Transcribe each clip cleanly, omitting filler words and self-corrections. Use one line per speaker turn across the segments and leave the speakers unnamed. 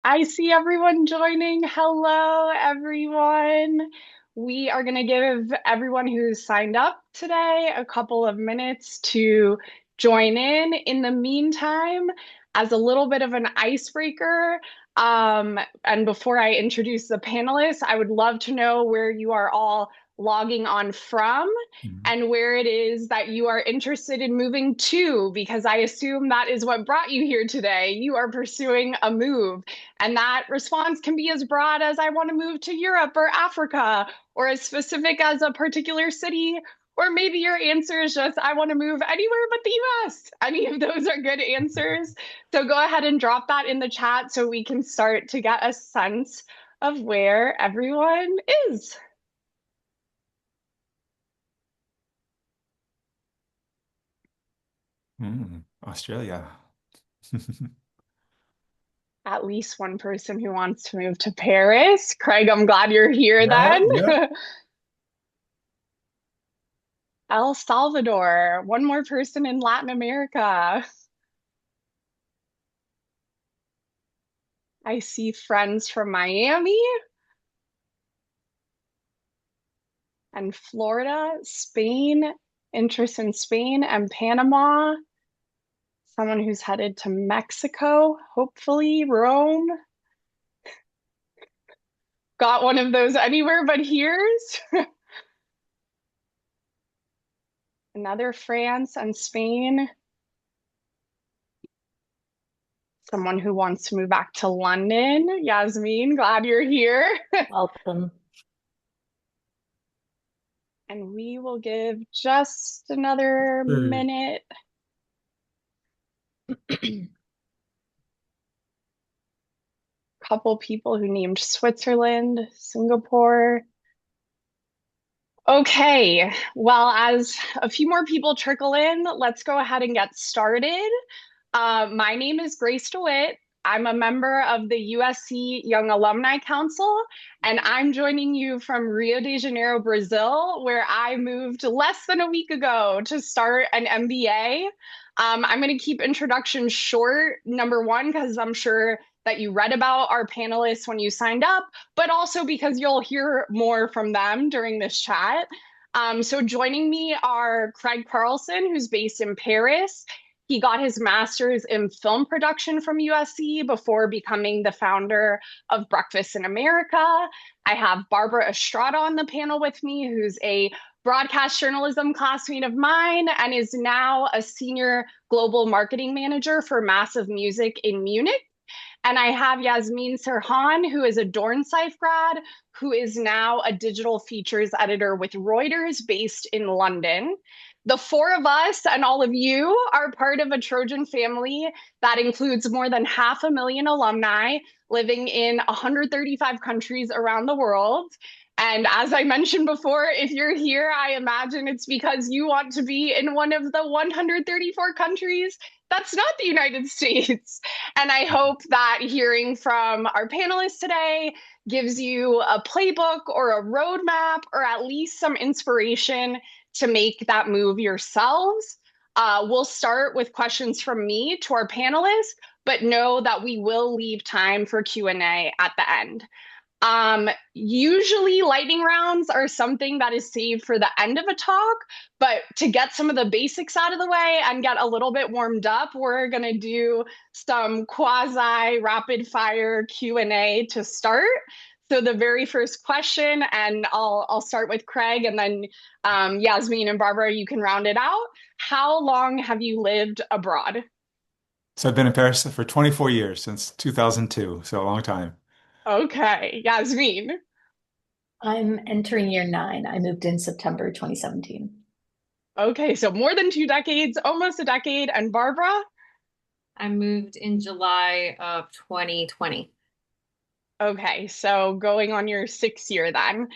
I see everyone joining. Hello, everyone. We are going to give everyone who's signed up today a couple of minutes to join in. In the meantime, as a little bit of an icebreaker, and before I introduce the panelists, I would love to know where you are all logging on from
Mhm.
and where it is that you are interested in moving to, because I assume that is what brought you here today. You are pursuing a move. And that response can be as broad as I want to move to Europe or Africa, or as specific as a particular city. Or maybe your answer is just, I want to move anywhere but the US. Any of those are good answers. So go ahead and drop that in the chat so we can start to get a sense of where everyone is.
Australia.
At least one person who wants to move to Paris. Craig, I'm glad you're here
Yeah,
then.
yeah.
El Salvador, one more person in Latin America. I see friends from Miami and Florida, Spain, interest in Spain and Panama. Someone who's headed to Mexico, hopefully Rome. Got one of those anywhere but here's. Another France and Spain. Someone who wants to move back to London. Yasmin, glad you're here.
Welcome.
And we will give just another
Hey.
minute. Couple people who named Switzerland, Singapore. Okay, well, as a few more people trickle in, let's go ahead and get started. My name is Grace DeWitt. I'm a member of the USC Young Alumni Council, and I'm joining you from Rio de Janeiro, Brazil, where I moved less than a week ago to start an MBA. I'm going to keep introductions short, number one, because I'm sure that you read about our panelists when you signed up, but also because you'll hear more from them during this chat. So joining me are Craig Carlson, who's based in Paris. He got his master's in film production from USC before becoming the founder of Breakfast in America. I have Barbara Estrada on the panel with me, who's a broadcast journalism classmate of mine and is now a senior global marketing manager for Massive Music in Munich. And I have Yasmin Serhan, who is a Dornsife grad, who is now a digital features editor with Reuters based in London. The four of us and all of you are part of a Trojan family that includes more than 500,000 alumni living in 135 countries around the world. And as I mentioned before, if you're here, I imagine it's because you want to be in one of the 134 countries that's not the United States. And I hope that hearing from our panelists today gives you a playbook or a roadmap or at least some inspiration to make that move yourselves. We'll start with questions from me to our panelists, but know that we will leave time for Q&A at the end. Usually lightning rounds are something that is saved for the end of a talk, but to get some of the basics out of the way and get a little bit warmed up, we're going to do some quasi rapid fire Q&A to start. So the very first question, and I'll start with Craig, and then Yasmin and Barbara, you can round it out. How long have you lived abroad?
So I've been in Paris for 24 years, since 2002, so a long time.
Okay, Yasmin.
I'm entering year 9. I moved in September 2017.
Okay, so more than 2 decades, almost a decade. And Barbara?
I moved in July of 2020.
Okay, so going on your 6 year then.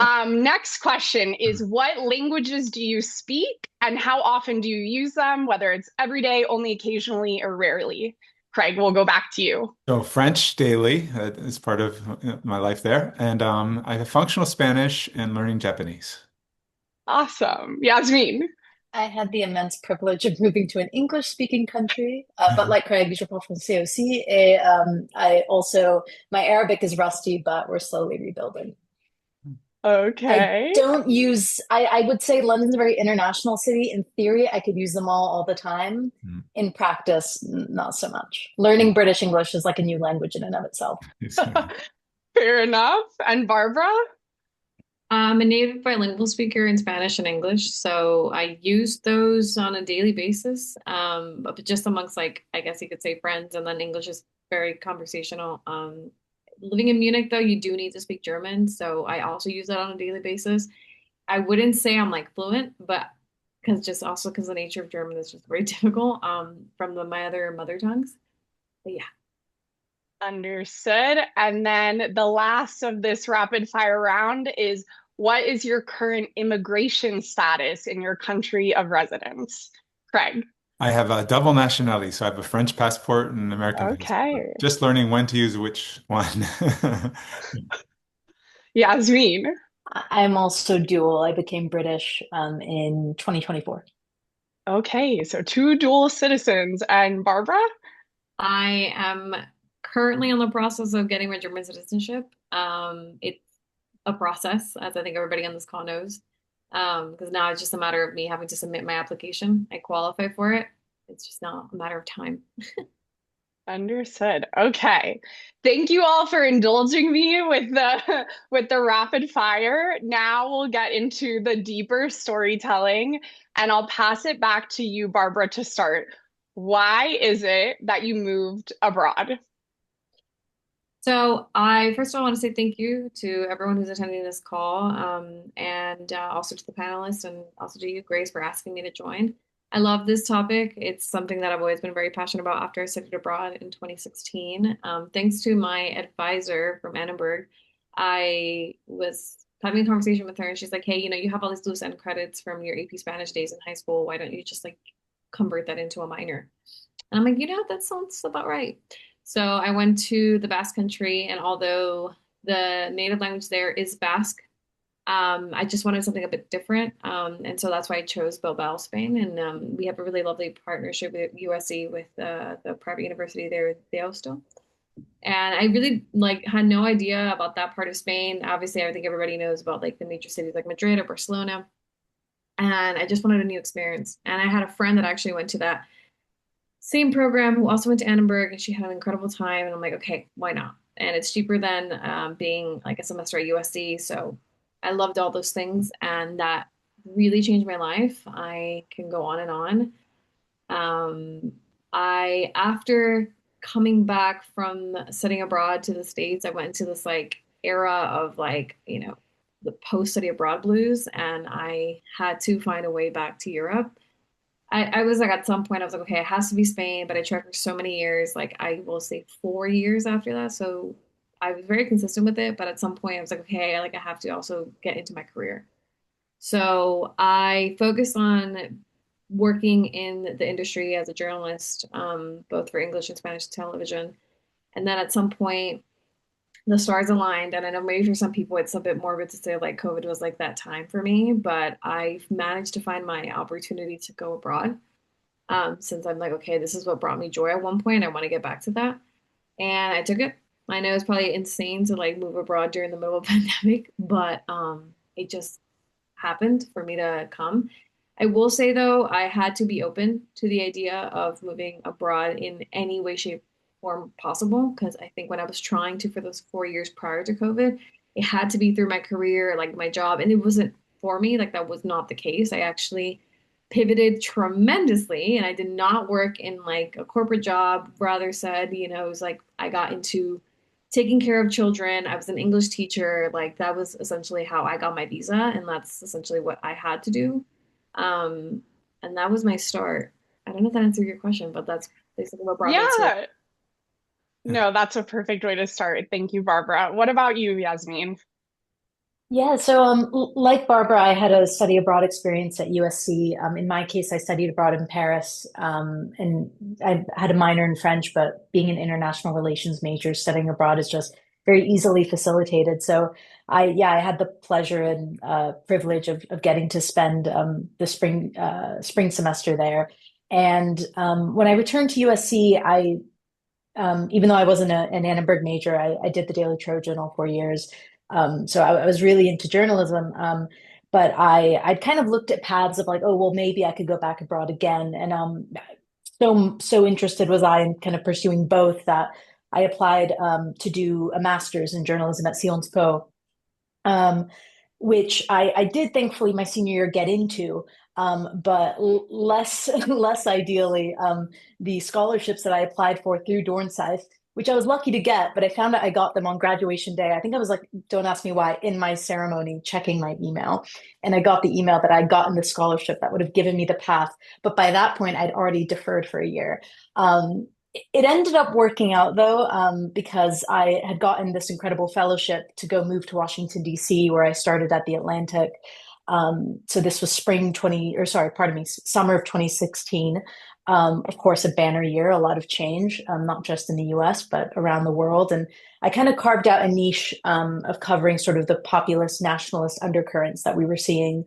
Next question is what languages do you speak and how often do you use them, whether it's every day, only occasionally, or rarely? Craig, we'll go back to you.
So French daily is part of my life there, and I have functional Spanish and learning Japanese.
Awesome. Yasmin.
I had the immense privilege of moving to an English-speaking country, but like Craig, je parle français aussi. I also, my Arabic is rusty, but we're slowly rebuilding. I
Okay.
don't use, I would say London's a very international city. In theory, I could use them all the time.
Mm.
In practice, not so much. Learning British English is like a new language in and of itself.
Fair enough. And Barbara?
I'm a native bilingual speaker in Spanish and English, so I use those on a daily basis. But just amongst like, I guess you could say friends, and then English is very conversational. Living in Munich though, you do need to speak German, so I also use that on a daily basis. I wouldn't say I'm like fluent, but because the nature of German is just very difficult, from my other mother tongues. But yeah.
Understood. And then the last of this rapid fire round is what is your current immigration status in your country of residence? Craig.
I have a double nationality, so I have a French passport and an American passport.
Okay.
Just learning when to use which one.
Yasmin.
I'm also dual. I became British in 2024.
Okay, so two dual citizens. And Barbara?
I am currently in the process of getting my German citizenship. It's a process, as I think everybody on this call knows. Because now it's just a matter of me having to submit my application. I qualify for it. It's just now a matter of time.
Understood. Okay. Thank you all for indulging me with the with the rapid fire. Now we'll get into the deeper storytelling, and I'll pass it back to you, Barbara, to start. Why is it that you moved abroad?
So I first of all want to say thank you to everyone who's attending this call, and also to the panelists, and also to you, Grace, for asking me to join. I love this topic. It's something that I've always been very passionate about after I studied abroad in 2016. Thanks to my advisor from Annenberg, I was having a conversation with her, and she's like, "Hey, you have all these loose end credits from your AP Spanish days in high school. Why don't you just like convert that into a minor?" And I'm like, that sounds about right. So I went to the Basque Country, and although the native language there is Basque, I just wanted something a bit different. And so that's why I chose Bilbao, Spain. And we have a really lovely partnership with USC, with the private university there, Deusto. And I really had no idea about that part of Spain. Obviously, I think everybody knows about like the major cities like Madrid or Barcelona. And I just wanted a new experience. And I had a friend that actually went to that same program who also went to Annenberg, and she had an incredible time. And I'm like, okay, why not? And it's cheaper than being like a semester at USC. So I loved all those things, and that really changed my life. I can go on and on. After coming back from studying abroad to the States, I went into this like era of the post-study abroad blues, and I had to find a way back to Europe. I was like, at some point, I was like, okay, it has to be Spain, but I tried for so many years, like I will say 4 years after that. So I was very consistent with it, but at some point I was like, okay, I have to also get into my career. So I focused on working in the industry as a journalist, both for English and Spanish television. And then at some point, the stars aligned. And I know maybe for some people it's a bit morbid to say like COVID was like that time for me, but I've managed to find my opportunity to go abroad. Since I'm like, okay, this is what brought me joy at one point. I want to get back to that. And I took it. I know it's probably insane to like move abroad during the middle of a pandemic, but it just happened for me to come. I will say though, I had to be open to the idea of moving abroad in any way, shape, form possible. Because I think when I was trying to for those 4 years prior to COVID, it had to be through my career, like my job, and it wasn't for me. Like that was not the case. I actually pivoted tremendously, and I did not work in like a corporate job. Rather said, it was like I got into taking care of children. I was an English teacher. Like that was essentially how I got my visa, and that's essentially what I had to do. And that was my start. I don't know if that answered your question, but that's basically what brought me to it.
Yeah. No, that's a perfect way to start. Thank you, Barbara. What about you, Yasmin?
Yeah, so like Barbara, I had a study abroad experience at USC. In my case, I studied abroad in Paris, and I had a minor in French, but being an international relations major, studying abroad is just very easily facilitated. So I had the pleasure and privilege of getting to spend the spring semester there. And when I returned to USC, even though I wasn't an Annenberg major, I did the Daily Trojan all 4 years. So I was really into journalism. But I'd kind of looked at paths of like, oh, well, maybe I could go back abroad again. And so interested was I in kind of pursuing both that I applied to do a master's in journalism at Sciences Po, um, which I did thankfully my senior year get into, but less less ideally, the scholarships that I applied for through Dornsife, which I was lucky to get, but I found out I got them on graduation day. I think I was like, don't ask me why, in my ceremony, checking my email, and I got the email that I'd gotten the scholarship that would have given me the path. But by that point, I'd already deferred for a year. It ended up working out though, because I had gotten this incredible fellowship to go move to Washington, D.C., where I started at the Atlantic. So this was summer of 2016. Of course, a banner year, a lot of change, not just in the US, but around the world. And I kind of carved out a niche of covering sort of the populist nationalist undercurrents that we were seeing,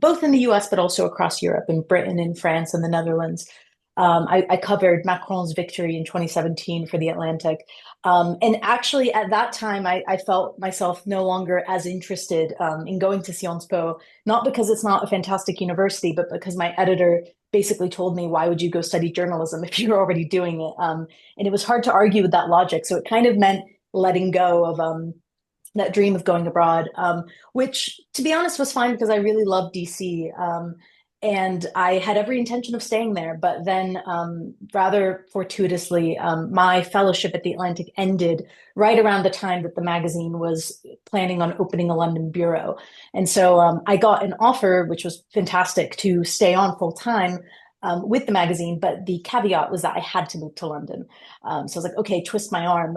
both in the US, but also across Europe, in Britain, in France, and the Netherlands. I covered Macron's victory in 2017 for The Atlantic. And actually, at that time, I felt myself no longer as interested in going to Sciences Po, not because it's not a fantastic university, but because my editor basically told me, why would you go study journalism if you're already doing it? And it was hard to argue with that logic. So it kind of meant letting go of that dream of going abroad, which, to be honest, was fine because I really loved DC. And I had every intention of staying there. But then, rather fortuitously, my fellowship at the Atlantic ended right around the time that the magazine was planning on opening a London bureau. And so I got an offer, which was fantastic, to stay on full time. With the magazine, but the caveat was that I had to move to London. So I was like, okay, twist my arm.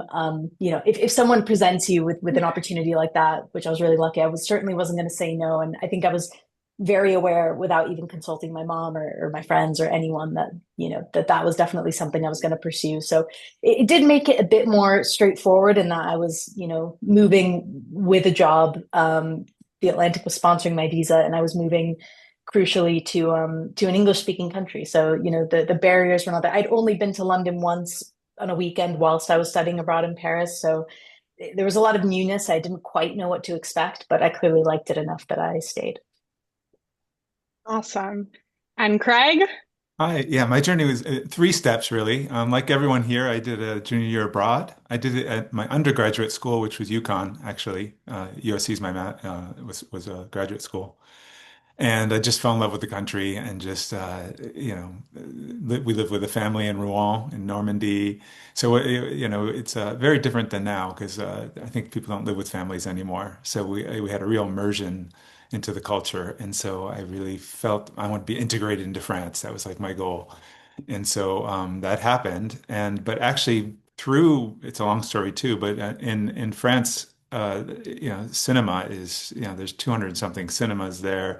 If someone presents you with an opportunity like that, which I was really lucky, certainly wasn't going to say no. And I think I was very aware without even consulting my mom or my friends or anyone that that was definitely something I was going to pursue. So it did make it a bit more straightforward in that I was moving with a job. The Atlantic was sponsoring my visa, and I was moving crucially to an English speaking country. So the barriers were not there. I'd only been to London once on a weekend whilst I was studying abroad in Paris. So there was a lot of newness. I didn't quite know what to expect, but I clearly liked it enough that I stayed.
Awesome. And Craig?
Yeah, my journey was three steps really. Like everyone here, I did a junior year abroad. I did it at my undergraduate school, which was UConn, actually. USC is my was a graduate school. And I just fell in love with the country and just, we live with a family in Rouen in Normandy. So, it's very different than now because I think people don't live with families anymore. So we had a real immersion into the culture. And so I really felt I want to be integrated into France. That was like my goal. And so that happened. But actually through, it's a long story too, but in France, cinema is, there's 200 and something cinemas there.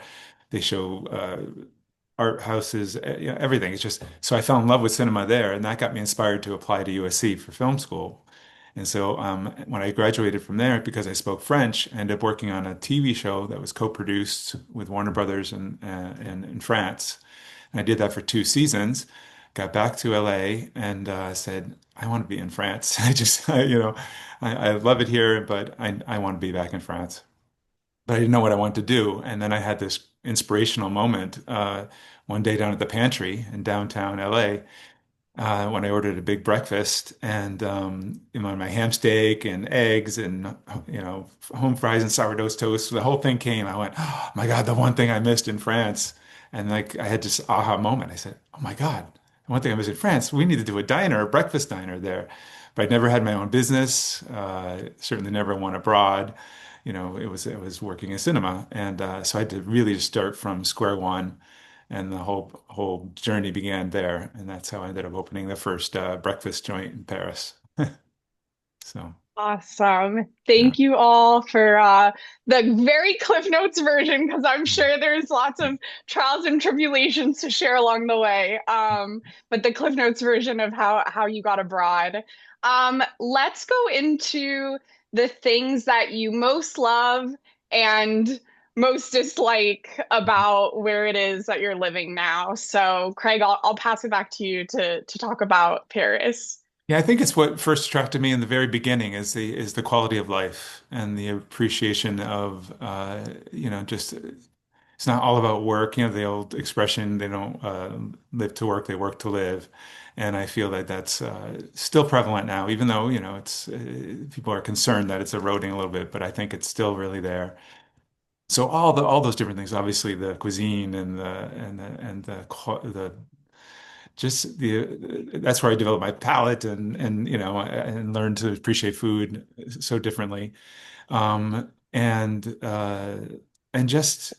They show art houses, everything. It's just, so I fell in love with cinema there, and that got me inspired to apply to USC for film school. And so when I graduated from there, because I spoke French, I ended up working on a TV show that was co-produced with Warner Brothers in France. And I did that for 2 seasons. Got back to LA and said, I want to be in France. I love it here, but I want to be back in France. But I didn't know what I wanted to do. And then I had this inspirational moment one day down at the pantry in downtown LA when I ordered a big breakfast and my ham steak and eggs and home fries and sourdough toast. The whole thing came. I went, oh my God, the one thing I missed in France. And like I had this aha moment. I said, oh my God, the one thing I missed in France. We need to do a diner, a breakfast diner there. But I'd never had my own business. Certainly never one abroad. It was working in cinema, and so I had to really start from square one, and the whole journey began there, and that's how I ended up opening the first breakfast joint in Paris. So
Awesome.
Yeah.
Thank you all for the very Cliff Notes version, because I'm sure there's lots of trials and tribulations to share along the way. But the Cliff Notes version of how you got abroad. Let's go into the things that you most love and most dislike about where it is that you're living now. So, Craig, I'll pass it back to you to talk about Paris.
Yeah, I think it's what first attracted me in the very beginning is the quality of life and the appreciation of just it's not all about work. You know, the old expression, they don't live to work, they work to live. And I feel that that's still prevalent now, even though, it's people are concerned that it's eroding a little bit, but I think it's still really there. So all those different things, obviously the cuisine and the just the that's where I developed my palate and learned to appreciate food so differently. And just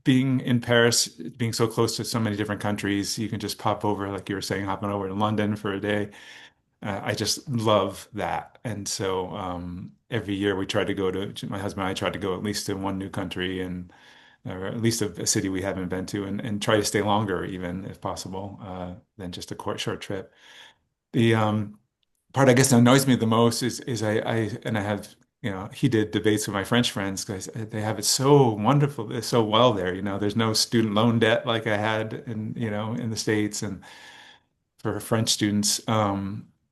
being in Paris, being so close to so many different countries, you can just pop over, like you were saying, hopping over to London for a day. I just love that. And so every year we try to my husband and I try to go at least to one new country and or at least a city we haven't been to and try to stay longer even if possible than just a short trip. The part I guess that annoys me the most is I have heated debates with my French friends because they have it so wonderful, so well there. There's no student loan debt like I had in the States and for French students.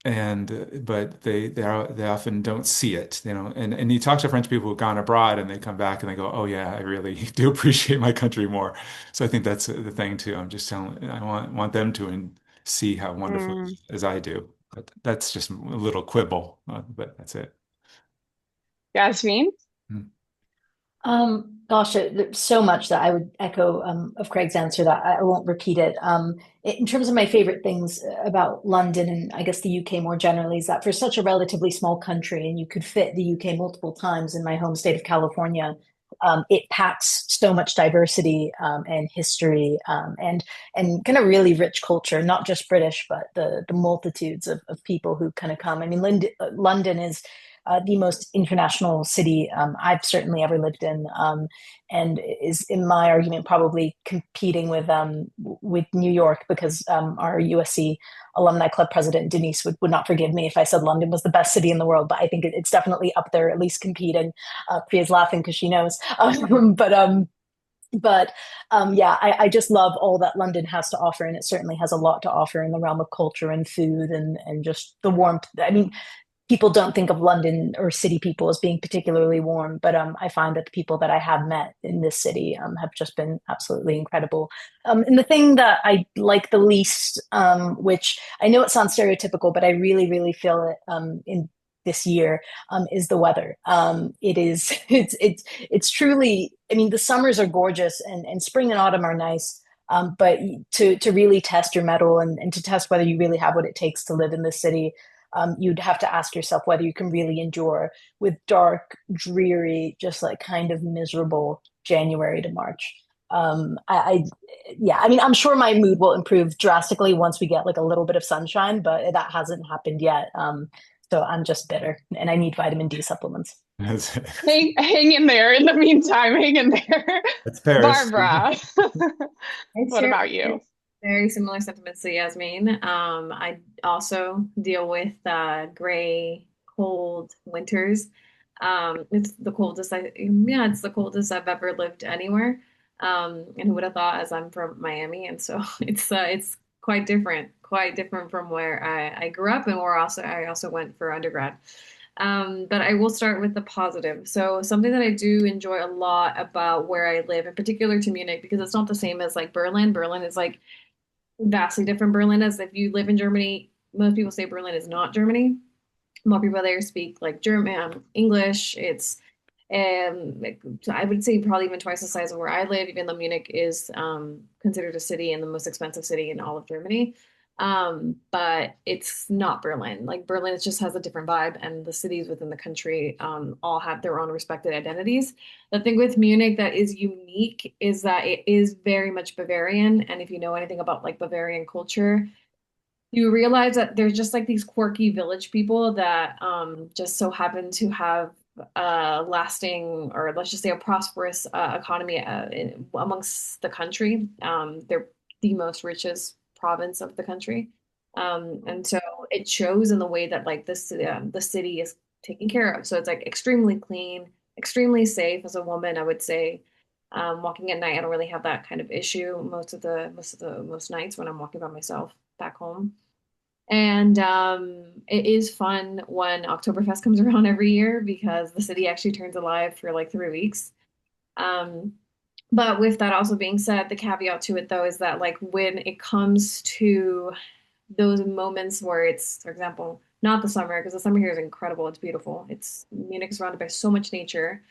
But they often don't see it, and you talk to French people who've gone abroad and they come back and they go, oh yeah, I really do appreciate my country more. So I think that's the thing too. I'm just telling, I want them to see how wonderful it
Mm.
is as I do. But that's just a little quibble, but that's it.
Yasmin?
Mm.
Gosh, there's so much that I would echo of Craig's answer that I won't repeat it. In terms of my favorite things about London and I guess the UK more generally, is that for such a relatively small country, and you could fit the UK multiple times in my home state of California, it packs so much diversity and history and kind of really rich culture, not just British, but the multitudes of people who kind of come. I mean, London is the most international city I've certainly ever lived in, and is, in my argument, probably competing with New York because our USC alumni club president Denise would not forgive me if I said London was the best city in the world, but I think it's definitely up there, at least competing. Priya's laughing because she knows, yeah, I just love all that London has to offer, and it certainly has a lot to offer in the realm of culture and food and just the warmth. I mean, people don't think of London or city people as being particularly warm, but I find that the people that I have met in this city have just been absolutely incredible. And the thing that I like the least, which I know it sounds stereotypical, but I really, really feel it in this year, is the weather. It is, it's truly. I mean, the summers are gorgeous, and spring and autumn are nice. But to really test your mettle and to test whether you really have what it takes to live in this city, you'd have to ask yourself whether you can really endure with dark, dreary, just like kind of miserable January to March. I yeah, I mean, I'm sure my mood will improve drastically once we get like a little bit of sunshine, but that hasn't happened yet. So I'm just bitter, and I need vitamin D supplements.
That's,
Hang in there. In the meantime, hang in there.
that's Paris.
Barbara,
I
what
share
about you?
very similar sentiments to Yasmin. I also deal with gray, cold winters. It's the coldest yeah, it's the coldest I've ever lived anywhere. And who would have thought, as I'm from Miami, and so it's quite different from where I grew up and where I also went for undergrad. But I will start with the positive. So something that I do enjoy a lot about where I live, in particular to Munich, because it's not the same as like Berlin. Berlin is like vastly different. Berlin is, if you live in Germany, most people say Berlin is not Germany. More people there speak like German, English. It's I would say probably even twice the size of where I live, even though Munich is considered a city and the most expensive city in all of Germany. But it's not Berlin. Like Berlin, it just has a different vibe, and the cities within the country all have their own respected identities. The thing with Munich that is unique is that it is very much Bavarian, and if you know anything about like Bavarian culture, You realize that there's just like these quirky village people that just so happen to have lasting, or let's just say a prosperous economy amongst the country. They're the most richest province of the country. And so it shows in the way that like the city is taken care of. So it's like extremely clean, extremely safe. As a woman, I would say, walking at night, I don't really have that kind of issue most nights when I'm walking by myself back home. And it is fun when Oktoberfest comes around every year because the city actually turns alive for like 3 weeks. Um, but with that also being said, the caveat to it though is that like when it comes to those moments where it's, for example, not the summer, because the summer here is incredible. It's beautiful. Munich is surrounded by so much nature.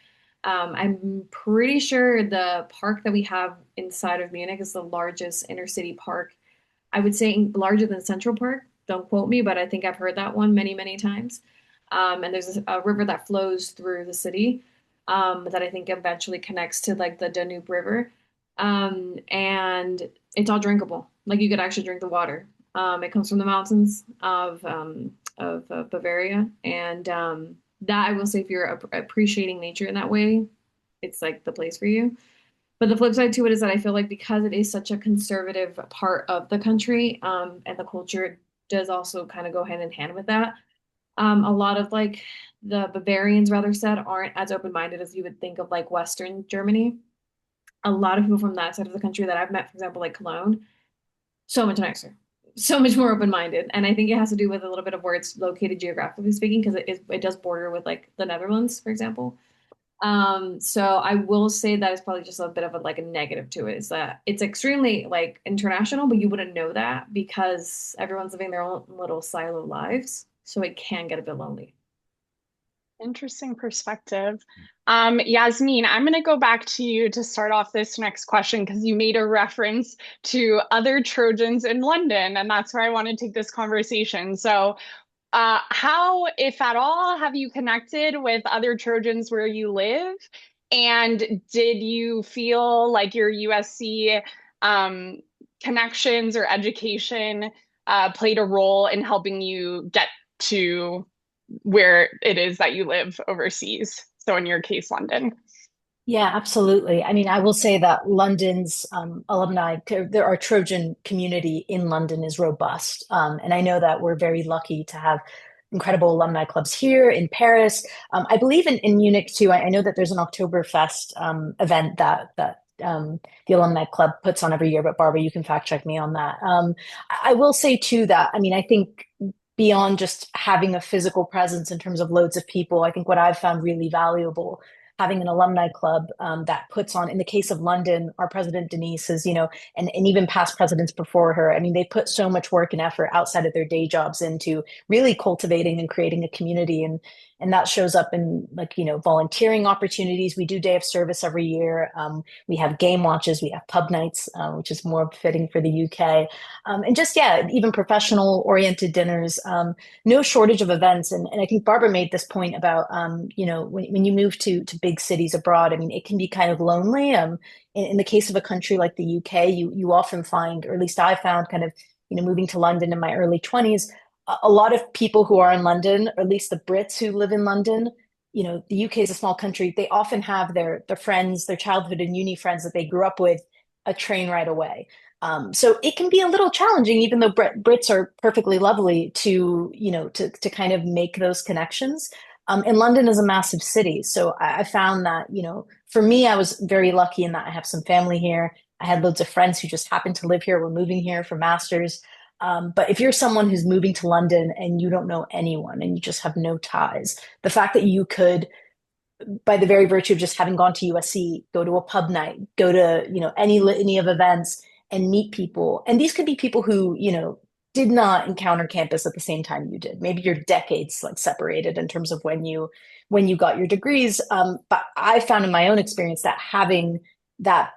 I'm pretty sure the park that we have inside of Munich is the largest inner city park. I would say larger than Central Park. Don't quote me, but I think I've heard that one many, many times. And there's a river that flows through the city that I think eventually connects to like the Danube River. And it's all drinkable. Like you could actually drink the water. It comes from the mountains of Bavaria, and that I will say, if you're appreciating nature in that way, it's like the place for you. But the flip side to it is that I feel like because it is such a conservative part of the country, and the culture does also kind of go hand in hand with that. A lot of like the Bavarians, rather said, aren't as open-minded as you would think of like Western Germany. A lot of people from that side of the country that I've met, for example, like Cologne, so much nicer, so much more open-minded. And I think it has to do with a little bit of where it's located geographically speaking, because it does border with like the Netherlands, for example. So I will say that is probably just a bit of a like a negative to it, is that it's extremely like international, but you wouldn't know that because everyone's living their own little silo lives. So it can get a bit lonely.
Interesting perspective. Yasmin, I'm going to go back to you to start off this next question because you made a reference to other Trojans in London, and that's where I want to take this conversation. So, how, if at all, have you connected with other Trojans where you live? And did you feel like your USC um, connections or education played a role in helping you get to where it is that you live overseas? So in your case, London.
Yeah, absolutely. I mean, I will say that London's alumni, there our Trojan community in London is robust. And I know that we're very lucky to have incredible alumni clubs here in Paris. I believe in Munich too. I know that there's an Oktoberfest event that the alumni club puts on every year, but Barbara, you can fact check me on that. I will say too that, I mean, I think beyond just having a physical presence in terms of loads of people, I think what I've found really valuable having an alumni club that puts on, in the case of London, our president Denise is, and even past presidents before her. I mean, they put so much work and effort outside of their day jobs into really cultivating and creating a community. And that shows up in like, volunteering opportunities. We do day of service every year. We have game watches, we have pub nights, which is more fitting for the UK. And just, yeah, even professional oriented dinners, no shortage of events. And I think Barbara made this point about, when you move to big cities abroad, I mean, it can be kind of lonely. In the case of a country like the UK, you often find, or at least I found kind of, moving to London in my early 20s, a lot of people who are in London, or at least the Brits who live in London, the UK is a small country. They often have their friends, their childhood and uni friends that they grew up with a train ride away. So it can be a little challenging, even though Brits are perfectly lovely to kind of make those connections. And London is a massive city. So I found that, for me, I was very lucky in that I have some family here. I had loads of friends who just happened to live here. We're moving here for masters. But if you're someone who's moving to London and you don't know anyone and you just have no ties, the fact that you could, by the very virtue of just having gone to USC, go to a pub night, go to, any litany of events and meet people. And these could be people who, did not encounter campus at the same time you did. Maybe you're decades like separated in terms of when you got your degrees. But I found in my own experience that having that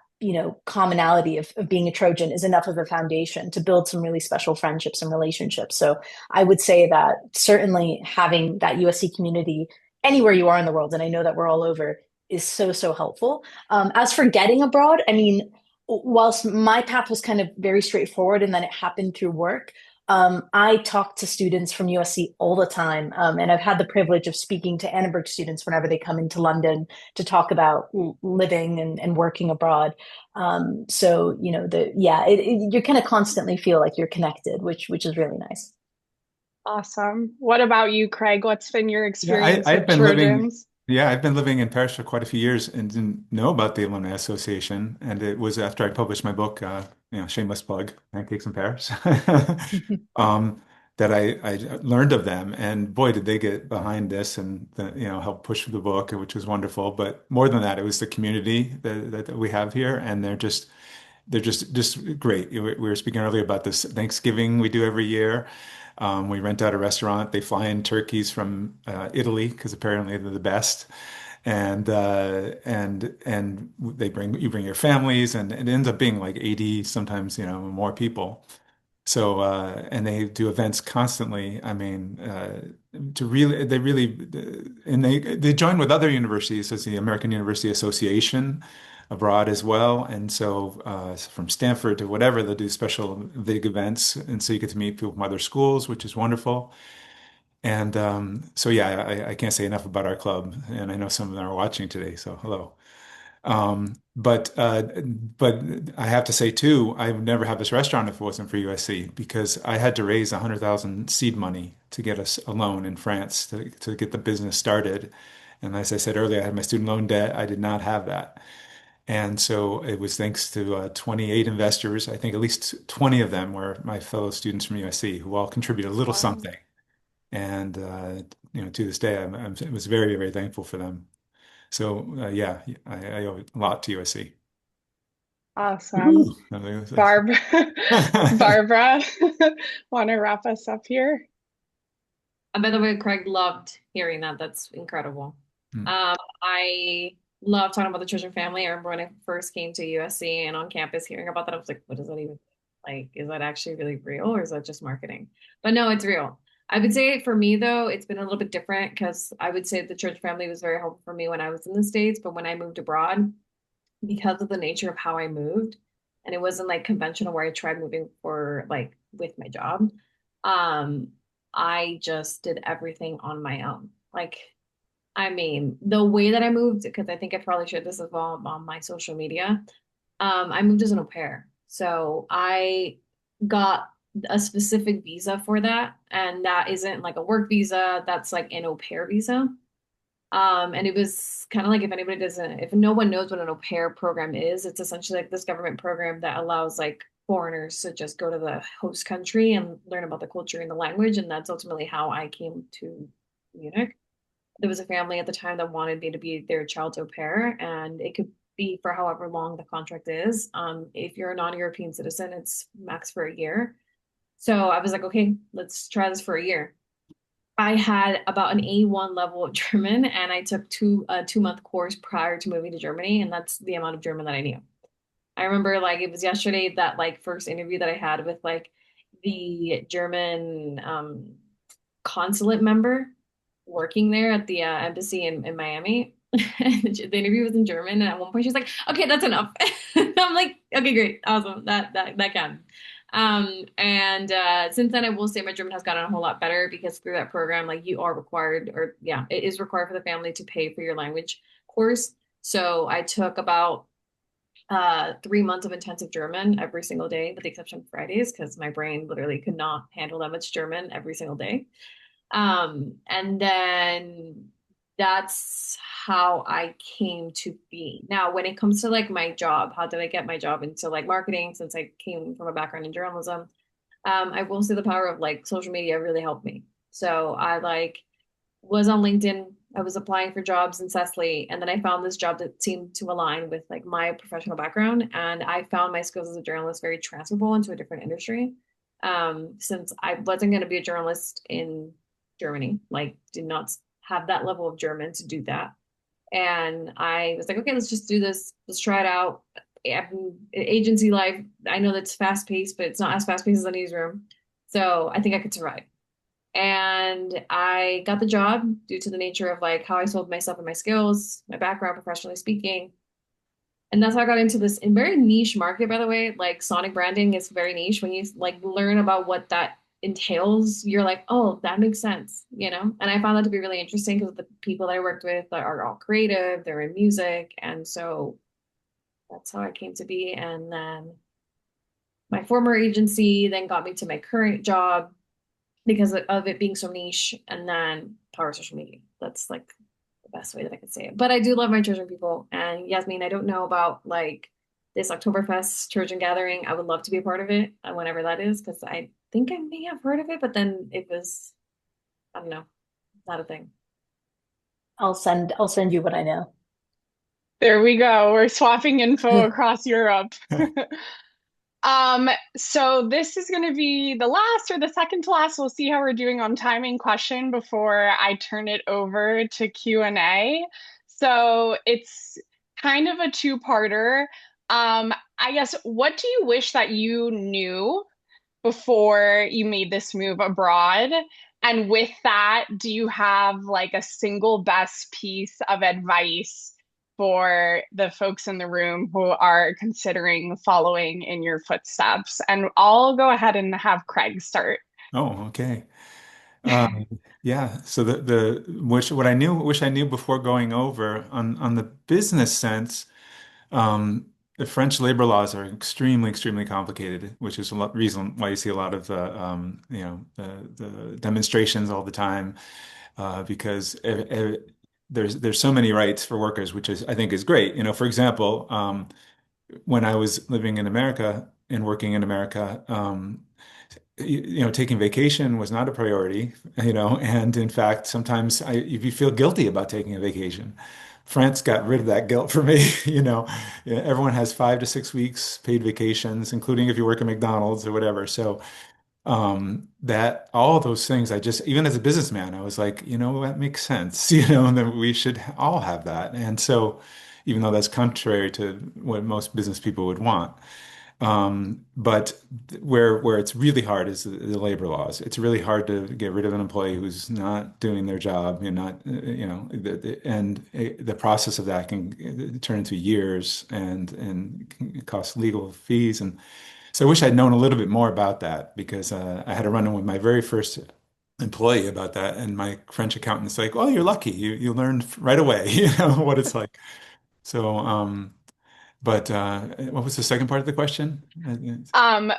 commonality of being a Trojan is enough of a foundation to build some really special friendships and relationships. So I would say that certainly having that USC community anywhere you are in the world, and I know that we're all over, is so helpful. As for getting abroad, I mean, whilst my path was kind of very straightforward and then it happened through work, I talk to students from USC all the time, and I've had the privilege of speaking to Annenberg students whenever they come into London to talk about living and working abroad. So, you kind of constantly feel like you're connected, which is really nice.
Awesome. What about you, Craig? What's been your
Yeah,
experience with Trojans?
I've been living in Paris for quite a few years and didn't know about the Alumni Association. And it was after I published my book, shameless plug, Pancakes in Paris, um, that I learned of them. And boy, did they get behind this and help push the book, which was wonderful. But more than that, it was the community that we have here, and they're just great. We were speaking earlier about this Thanksgiving we do every year. We rent out a restaurant. They fly in turkeys from Italy because apparently they're the best, and you bring your families, and it ends up being like 80, sometimes more people. So and they do events constantly. I mean, to really they really and they join with other universities as the American University Association abroad as well. And so from Stanford to whatever, they'll do special big events, and so you get to meet people from other schools, which is wonderful. And so yeah, I can't say enough about our club, and I know some of them are watching today, so hello. But I have to say too, I would never have this restaurant if it wasn't for USC because I had to raise 100,000 seed money to get us a loan in France to get the business started. And as I said earlier, I had my student loan debt. I did not have that. And so it was thanks to 28 investors. I think at least 20 of them were my fellow students from USC who all contributed a little
Wow.
something. And to this day, I was very, very thankful for them. So yeah, I owe a lot to USC.
Awesome.
Ooh.
Barb, Barbara, want to wrap us up here?
And by the way, Craig loved hearing that. That's incredible.
Hmm.
I love talking about the Trojan family. I remember when I first came to USC and on campus hearing about that, I was like, what does that even like? Is that actually really real or is that just marketing? But no, it's real. I would say for me though, it's been a little bit different because I would say the church family was very helpful for me when I was in the States, but when I moved abroad, because of the nature of how I moved, and it wasn't like conventional where I tried moving for like with my job. Um, I just did everything on my own. Like, I mean, the way that I moved, because I think I probably shared this as well on my social media. I moved as an au pair. So I got a specific visa for that. And that isn't like a work visa, that's like an au pair visa. And it was kind of like if no one knows what an au pair program is, it's essentially like this government program that allows like foreigners to just go to the host country and learn about the culture and the language. And that's ultimately how I came to Munich. There was a family at the time that wanted me to be their child's au pair, and it could be for however long the contract is. If you're a non-European citizen, it's max for a year. So I was like, okay, let's try this for a year. I had about an A1 level of German, and I took a 2 month course prior to moving to Germany, and that's the amount of German that I knew. I remember like it was yesterday that like first interview that I had with like the German consulate member working there at the embassy in Miami. The interview was in German, and at one point she's like, "Okay, that's enough." I'm like, "Okay, great, awesome, that can." And since then, I will say my German has gotten a whole lot better because through that program, like you are required, or yeah, it is required for the family to pay for your language course. So I took about 3 months of intensive German every single day, with the exception of Fridays, because my brain literally could not handle that much German every single day. And then that's how I came to be. Now, when it comes to like my job, how did I get my job into like marketing since I came from a background in journalism? I will say the power of like social media really helped me. So I like was on LinkedIn. I was applying for jobs incessantly, and then I found this job that seemed to align with like my professional background, and I found my skills as a journalist very transferable into a different industry. Since I wasn't going to be a journalist in Germany, like did not have that level of German to do that. And I was like, okay, let's just do this. Let's try it out. Agency life, I know that's fast paced, but it's not as fast paced as a newsroom. So I think I could survive. And I got the job due to the nature of like how I sold myself and my skills, my background professionally speaking. And that's how I got into this in very niche market, by the way. Like sonic branding is very niche when you like learn about what that entails, you're like, oh, that makes sense, you know? And I found that to be really interesting because the people that I worked with that are all creative, they're in music. And so that's how I came to be. And then my former agency then got me to my current job because of it being so niche. And then power social media. That's like the best way that I could say it. But I do love my Trojan people. And Yasmin, I don't know about like this Oktoberfest Trojan gathering. I would love to be a part of it whenever that is, because I think I may have heard of it, but then it was, I don't know, not a thing.
I'll send you what I know.
There we go. We're swapping info across Europe. So this is going to be the last or the second to last. We'll see how we're doing on timing question before I turn it over to Q&A. So it's kind of a two-parter. I guess, what do you wish that you knew before you made this move abroad? And with that, do you have like a single best piece of advice for the folks in the room who are considering following in your footsteps? And I'll go ahead and have Craig start.
Oh, okay. Yeah. So the wish I knew before going over on the business sense. Um, the French labor laws are extremely, extremely complicated, which is reason why you see a lot of the demonstrations all the time, because there's so many rights for workers, which is I think is great. For example, when I was living in America and working in America, taking vacation was not a priority, and in fact, sometimes if you feel guilty about taking a vacation. France got rid of that guilt for me. Yeah, everyone has 5 to 6 weeks paid vacations, including if you work at McDonald's or whatever. So that all of those things, I just, even as a businessman, I was like, that makes sense, and that we should all have that. And so, even though that's contrary to what most business people would want. But where it's really hard is the labor laws. It's really hard to get rid of an employee who's not doing their job. You're not, and the process of that can turn into years and can cost legal fees. And so I wish I'd known a little bit more about that, because I had a run-in with my very first employee about that, and my French accountant's like, "Well, you're lucky. You learned right away, what it's like." So. But what was the second part of the question?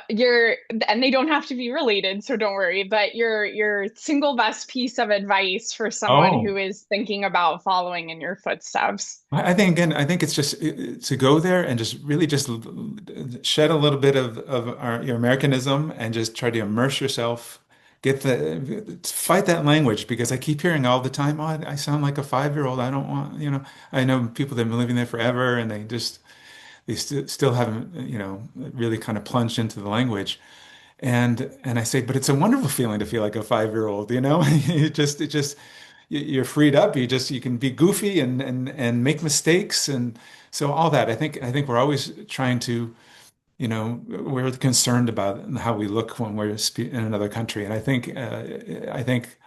Your and they don't have to be related, so don't worry, but your single best piece of advice for someone
Oh,
who is thinking about following in your footsteps.
I think again, I think it's just to go there and just really just shed a little bit of your Americanism and just try to immerse yourself. Fight that language, because I keep hearing all the time, "Oh, I sound like a 5-year-old. I don't want, I know people that have been living there forever, and they still haven't, really kind of plunged into the language." And I say, but it's a wonderful feeling to feel like a 5-year-old, you're freed up. You can be goofy and make mistakes. And so all that, I think we're always trying to, we're concerned about how we look when we're in another country. And I think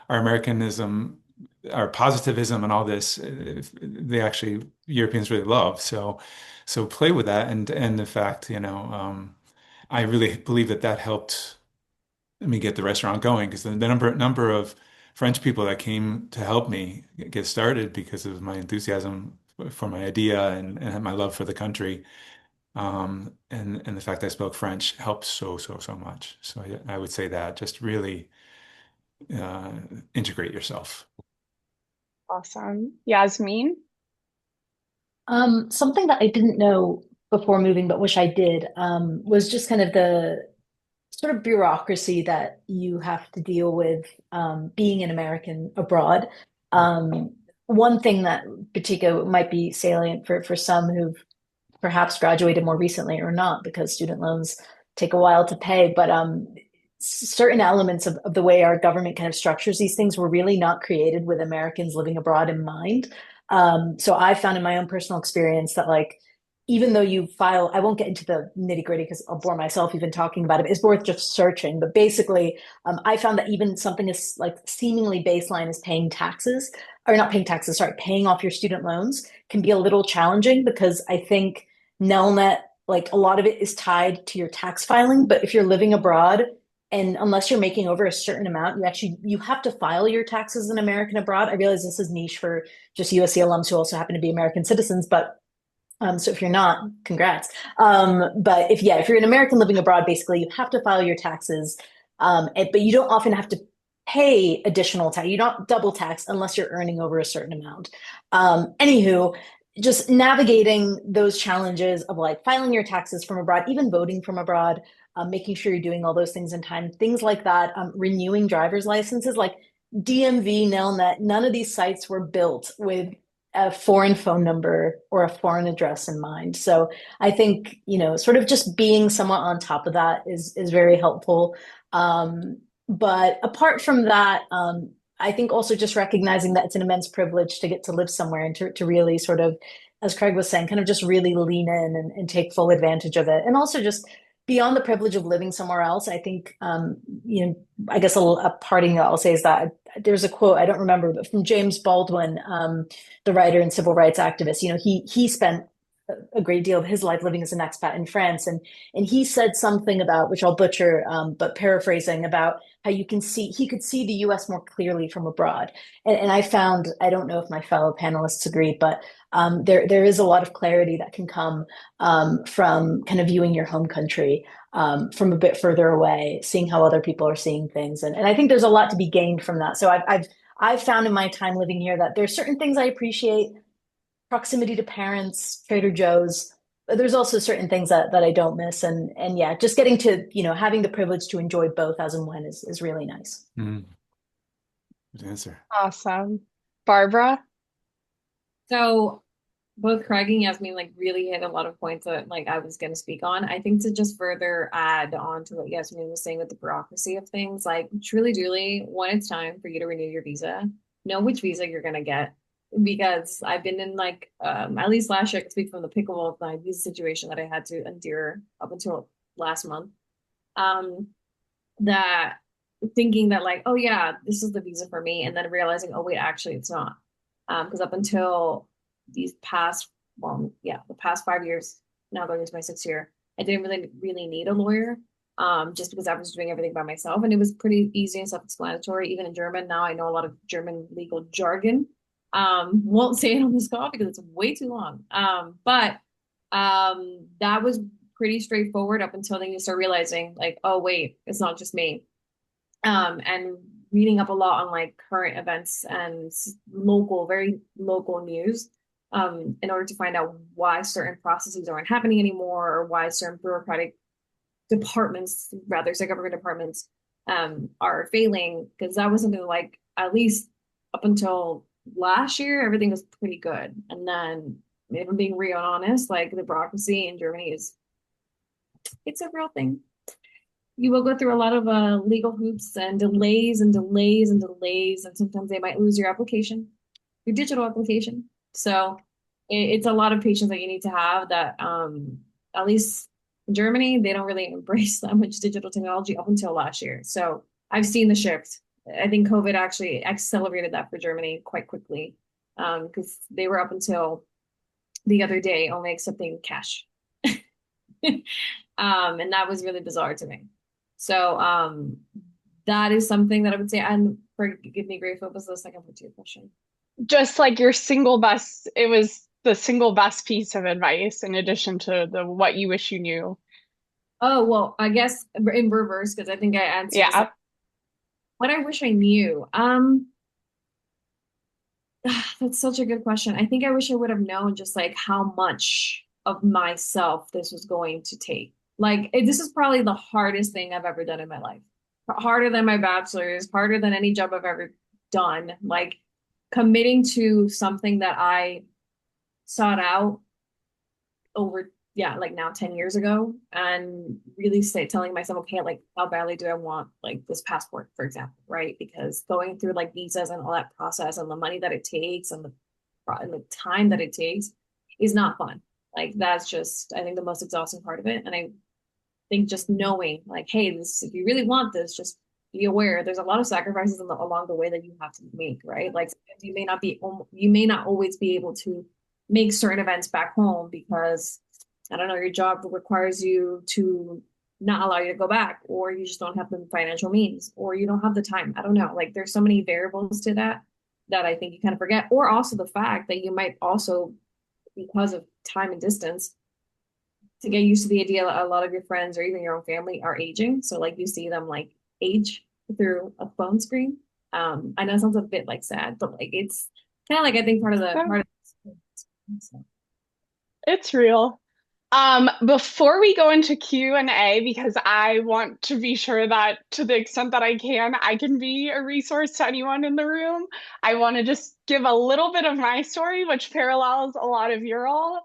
our Americanism, our positivism and all this, they actually Europeans really love. So play with that, and the fact, I really believe that helped me get the restaurant going, because the number of French people that came to help me get started because of my enthusiasm for my idea and my love for the country, and the fact I spoke French helped so, so, so much. So I would say that just really uh, integrate yourself.
Awesome. Yasmin?
Something that I didn't know before moving, but wish I did, was just kind of the sort of bureaucracy that you have to deal with being an American abroad. One thing that particular might be salient for some who've perhaps graduated more recently or not, because student loans take a while to pay, but certain elements of the way our government kind of structures these things were really not created with Americans living abroad in mind. So I found in my own personal experience that, like, even though you file, I won't get into the nitty gritty because I'll bore myself even talking about it. It's worth just searching. But basically, I found that even something as like seemingly baseline as paying taxes, or not paying taxes, sorry, paying off your student loans can be a little challenging, because I think Nelnet, like a lot of it is tied to your tax filing. But if you're living abroad, And unless you're making over a certain amount, you have to file your taxes in American abroad. I realize this is niche for just USC alums who also happen to be American citizens, but so if you're not, congrats. But if you're an American living abroad, basically you have to file your taxes, but you don't often have to pay additional tax. You don't double tax unless you're earning over a certain amount. Anywho, just navigating those challenges of like filing your taxes from abroad, even voting from abroad, making sure you're doing all those things in time, things like that, renewing driver's licenses, like DMV, Nelnet, none of these sites were built with a foreign phone number or a foreign address in mind. So I think, sort of just being somewhat on top of that is very helpful. But apart from that, I think also just recognizing that it's an immense privilege to get to live somewhere and to really sort of, as Craig was saying, kind of just really lean in and take full advantage of it. And also just beyond the privilege of living somewhere else, I think, I guess a parting that I'll say is that there's a quote, I don't remember, but from James Baldwin, the writer and civil rights activist. He spent a great deal of his life living as an expat in France, and he said something about, which I'll butcher, but paraphrasing, about how he could see the U.S. more clearly from abroad. And I found, I don't know if my fellow panelists agree, but there is a lot of clarity that can come from kind of viewing your home country from a bit further away, seeing how other people are seeing things, and I think there's a lot to be gained from that. So I've found in my time living here that there's certain things I appreciate, proximity to parents, Trader Joe's. But there's also certain things that I don't miss. And yeah, just getting to, having the privilege to enjoy both as and when is really nice.
Mm. Good answer.
Awesome. Barbara?
So both Craig and Yasmin like really hit a lot of points that like I was going to speak on. I think to just further add on to what Yasmin was saying with the bureaucracy of things, like truly, duly, when it's time for you to renew your visa, know which visa you're going to get. Because I've been in like, at least last year, I could speak from the pickle of my visa situation that I had to endure up until last month. That thinking that like, oh yeah, this is the visa for me. And then realizing, oh wait, actually it's not. Because up until the past 5 years, now going into my 6th year, I didn't really need a lawyer. Just because I was doing everything by myself, and it was pretty easy and self-explanatory. Even in German, now I know a lot of German legal jargon. Won't say it on this call because it's way too long. But that was pretty straightforward up until then you start realizing like, oh wait, it's not just me. And reading up a lot on like current events and very local news, in order to find out why certain processes aren't happening anymore, or why certain bureaucratic departments, rather say government departments, are failing. Because that was something like, at least up until last year, everything was pretty good. And then, if I'm being real and honest, like the bureaucracy in Germany it's a real thing. You will go through a lot of legal hoops and delays and delays and delays, and sometimes they might lose your application, your digital application. So it's a lot of patience that you need to have. That at least in Germany, they don't really embrace that much digital technology up until last year. So I've seen the shift. I think COVID actually accelerated that for Germany quite quickly, because they were up until the other day only accepting cash. And that was really bizarre to me. So that is something that I would say. And forgive me, Grace, what was the second part to your question?
Just like it was the single best piece of advice in addition to the what you wish you knew.
Oh, well, I guess in reverse, because I think I answered
Yeah.
what I wish I knew. That's such a good question. I think I wish I would have known just like how much of myself this was going to take. Like, this is probably the hardest thing I've ever done in my life. Harder than my bachelor's, harder than any job I've ever done. Like, committing to something that I sought out over, like now 10 years ago, and really telling myself, okay, like how badly do I want like this passport, for example, right? Because going through like visas and all that process and the money that it takes and the time that it takes is not fun. Like that's just, I think, the most exhausting part of it. And I think just knowing like, hey, if you really want this, just be aware there's a lot of sacrifices along the way that you have to make, right? Like you may not always be able to make certain events back home because, I don't know, your job requires you to not allow you to go back, or you just don't have the financial means, or you don't have the time. I don't know. Like there's so many variables to that that I think you kind of forget. Or also the fact that you might also, because of time and distance, to get used to the idea that a lot of your friends or even your own family are aging. So like you see them like age through a phone screen. I know it sounds a bit like sad, but like it's kind of like I think part of the experience. So.
It's real. Before we go into Q&A, because I want to be sure that to the extent that I can be a resource to anyone in the room. I want to just give a little bit of my story, which parallels a lot of your all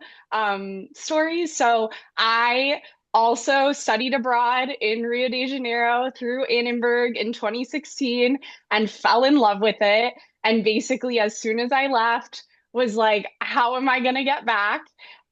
stories. So I also studied abroad in Rio de Janeiro through Annenberg in 2016 and fell in love with it. And basically, as soon as I left, was like, how am I going to get back?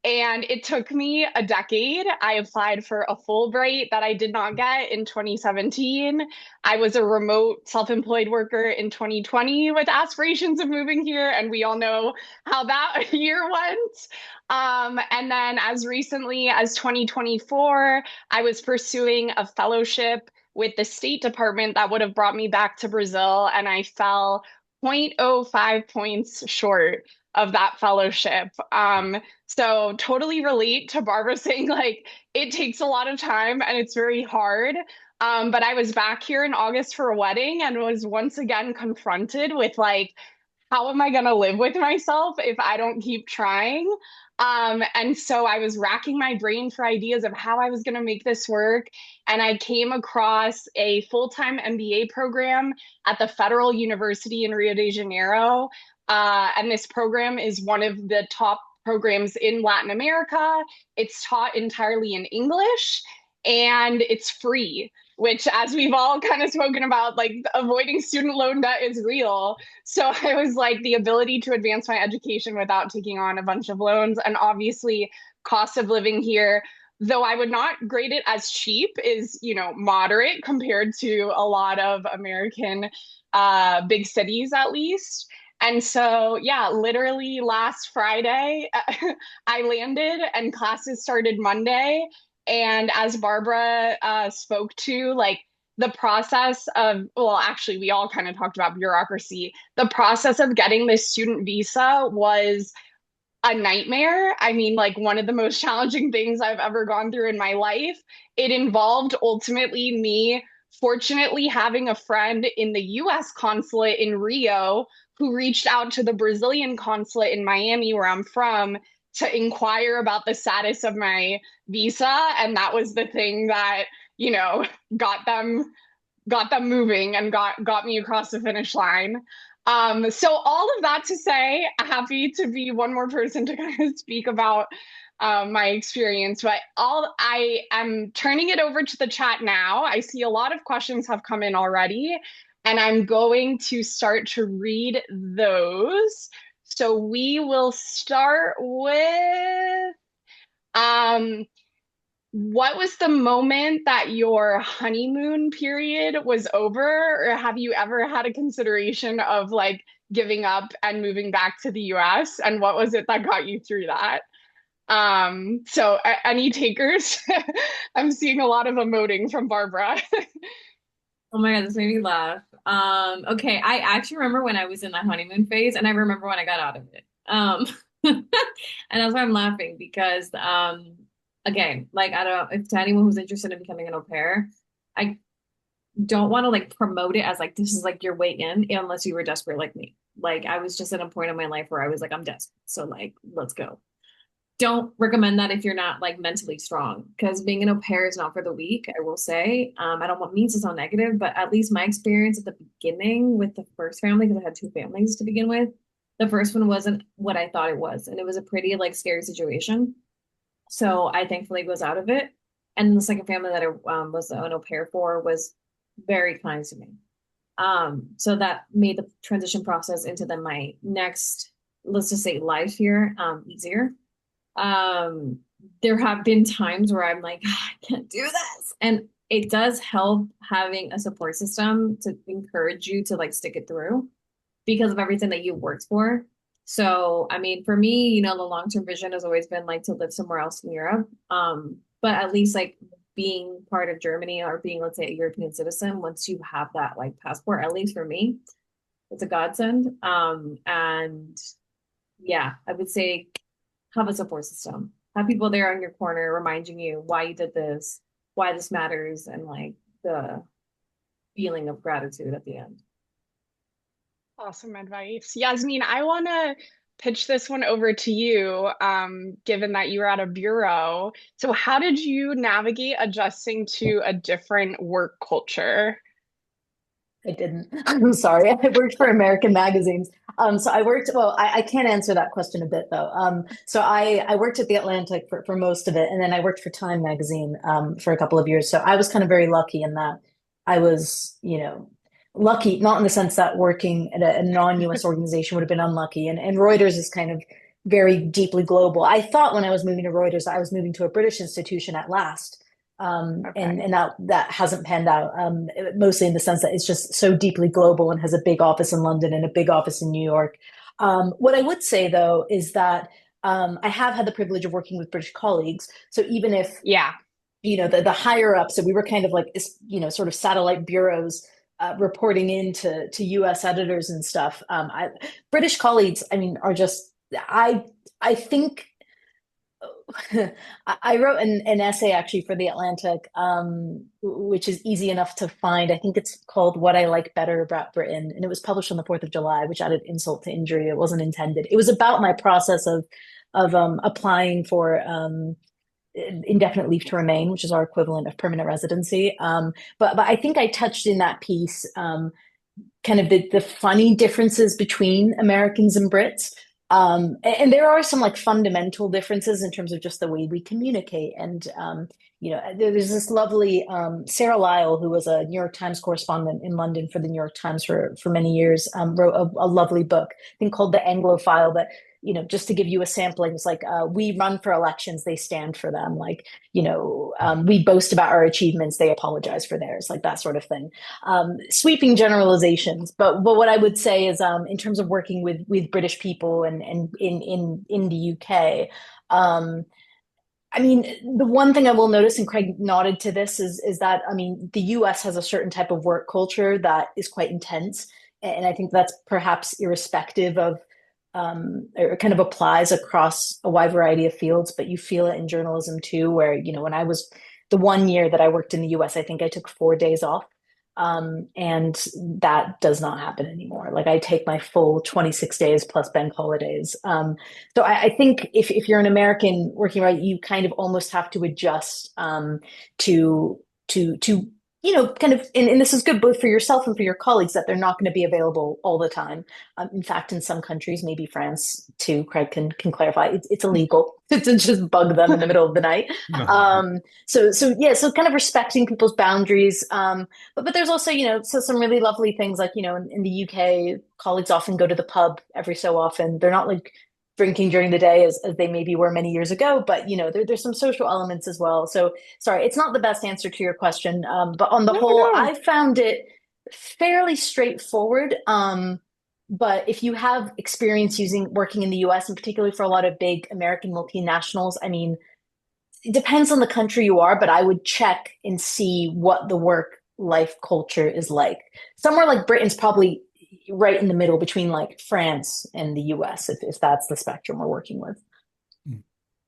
And it took me a decade. I applied for a Fulbright that I did not get in 2017. I was a remote self-employed worker in 2020 with aspirations of moving here, and we all know how that year went. And then as recently as 2024, I was pursuing a fellowship with the State Department that would have brought me back to Brazil, and I fell zero point zero 0.05 points short of that fellowship. So totally relate to Barbara saying like it takes a lot of time and it's very hard. But I was back here in August for a wedding and was once again confronted with like, how am I going to live with myself if I don't keep trying? And so I was racking my brain for ideas of how I was going to make this work. And I came across a full-time MBA program at the Federal University in Rio de Janeiro. And this program is one of the top programs in Latin America. It's taught entirely in English and it's free, which, as we've all kind of spoken about, like avoiding student loan debt is real. So I was like, the ability to advance my education without taking on a bunch of loans, and obviously cost of living here, though I would not grade it as cheap, is, you know, moderate compared to a lot of American big cities at least. And so, yeah, literally last Friday, I landed and classes started Monday. And as Barbara spoke to, like the process of, well, actually, we all kind of talked about bureaucracy. The process of getting this student visa was a nightmare. I mean, like one of the most challenging things I've ever gone through in my life. It involved ultimately me, fortunately, having a friend in the US consulate in Rio who reached out to the Brazilian consulate in Miami, where I'm from, to inquire about the status of my visa. And that was the thing that, you know, got them moving and got me across the finish line. So all of that to say, happy to be one more person to kind of speak about my experience. But I am turning it over to the chat now. I see a lot of questions have come in already, and I'm going to start to read those. So we will start with what was the moment that your honeymoon period was over, or have you ever had a consideration of like giving up and moving back to the US? And what was it that got you through that? So any takers? I'm seeing a lot of emoting from Barbara.
Oh my God, this made me laugh. Okay, I actually remember when I was in that honeymoon phase, and I remember when I got out of it. And that's why I'm laughing because, again, like I don't know if to anyone who's interested in becoming an au pair, I don't want to like promote it as like this is like your way in unless you were desperate like me. Like I was just at a point in my life where I was like, I'm desperate, so like let's go. Don't recommend that if you're not like mentally strong because being an au pair is not for the weak, I will say. I don't want means to sound negative, but at least my experience at the beginning with the first family, because I had two families to begin with, the first one wasn't what I thought it was. And it was a pretty like scary situation. So I thankfully was out of it. And the second family that I was an au pair for was very kind to me. So that made the transition process into then my next, let's just say life here, easier. There have been times where I'm like, I can't do this. And it does help having a support system to encourage you to like stick it through because of everything that you worked for. So, I mean, for me, you know, the long-term vision has always been like to live somewhere else in Europe. But at least like being part of Germany or being, let's say, a European citizen, once you have that like passport, at least for me, it's a godsend. And yeah, I would say have a support system. Have people there on your corner reminding you why you did this, why this matters, and like the feeling of gratitude at the end.
Awesome advice. Yasmin, I want to pitch this one over to you, given that you were at a bureau. So, how did you navigate adjusting to a different work culture?
I didn't. I'm sorry. I worked for American magazines. So I worked, well, I can answer that question a bit though. So I worked at the Atlantic for most of it, and then I worked for Time magazine for a couple of years. So I was kind of very lucky in that I was, lucky, not in the sense that working at a non-US organization would have been unlucky. And Reuters is kind of very deeply global. I thought when I was moving to Reuters, I was moving to a British institution at last.
Okay.
And that hasn't panned out, mostly in the sense that it's just so deeply global and has a big office in London and a big office in New York. What I would say though is that I have had the privilege of working with British colleagues. So even if
Yeah.
the higher ups, so we were kind of like sort of satellite bureaus reporting into US editors and stuff. British colleagues, I mean, are just I think I wrote an essay actually for The Atlantic, which is easy enough to find. I think it's called What I Like Better About Britain, and it was published on the 4th of July, which added insult to injury. It wasn't intended. It was about my process of applying for indefinite leave to remain, which is our equivalent of permanent residency. But I think I touched in that piece kind of the funny differences between Americans and Brits. And there are some like fundamental differences in terms of just the way we communicate. And, there's this lovely Sarah Lyle, who was a New York Times correspondent in London for the New York Times for many years, wrote a lovely book, I think called The Anglophile, that, just to give you a sampling, it's like, we run for elections, they stand for them. Like, we boast about our achievements, they apologize for theirs, like that sort of thing. Sweeping generalizations, but what I would say is, in terms of working with British people and in the UK, I mean, the one thing I will notice, and Craig nodded to this, is that I mean, the US has a certain type of work culture that is quite intense, and I think that's perhaps irrespective of or kind of applies across a wide variety of fields, but you feel it in journalism too, where, when I was the 1 year that I worked in the US, I think I took 4 days off. And that does not happen anymore. Like I take my full 26 days plus bank holidays. So I think if you're an American working right, you kind of almost have to adjust to to kind of, and this is good both for yourself and for your colleagues, that they're not going to be available all the time. In fact, in some countries, maybe France too, Craig can clarify, it's illegal to just bug them in the middle of the night.
No.
So kind of respecting people's boundaries. But there's also, so some really lovely things like, in the UK, colleagues often go to the pub every so often. They're not like drinking during the day as they maybe were many years ago, but there's some social elements as well. So sorry, it's not the best answer to your question, but on the
No,
whole,
no.
I found it fairly straightforward. But if you have experience working in the US, and particularly for a lot of big American multinationals, I mean, it depends on the country you are, but I would check and see what the work life culture is like. Somewhere like Britain's probably right in the middle between like France and the US, if that's the spectrum we're working with.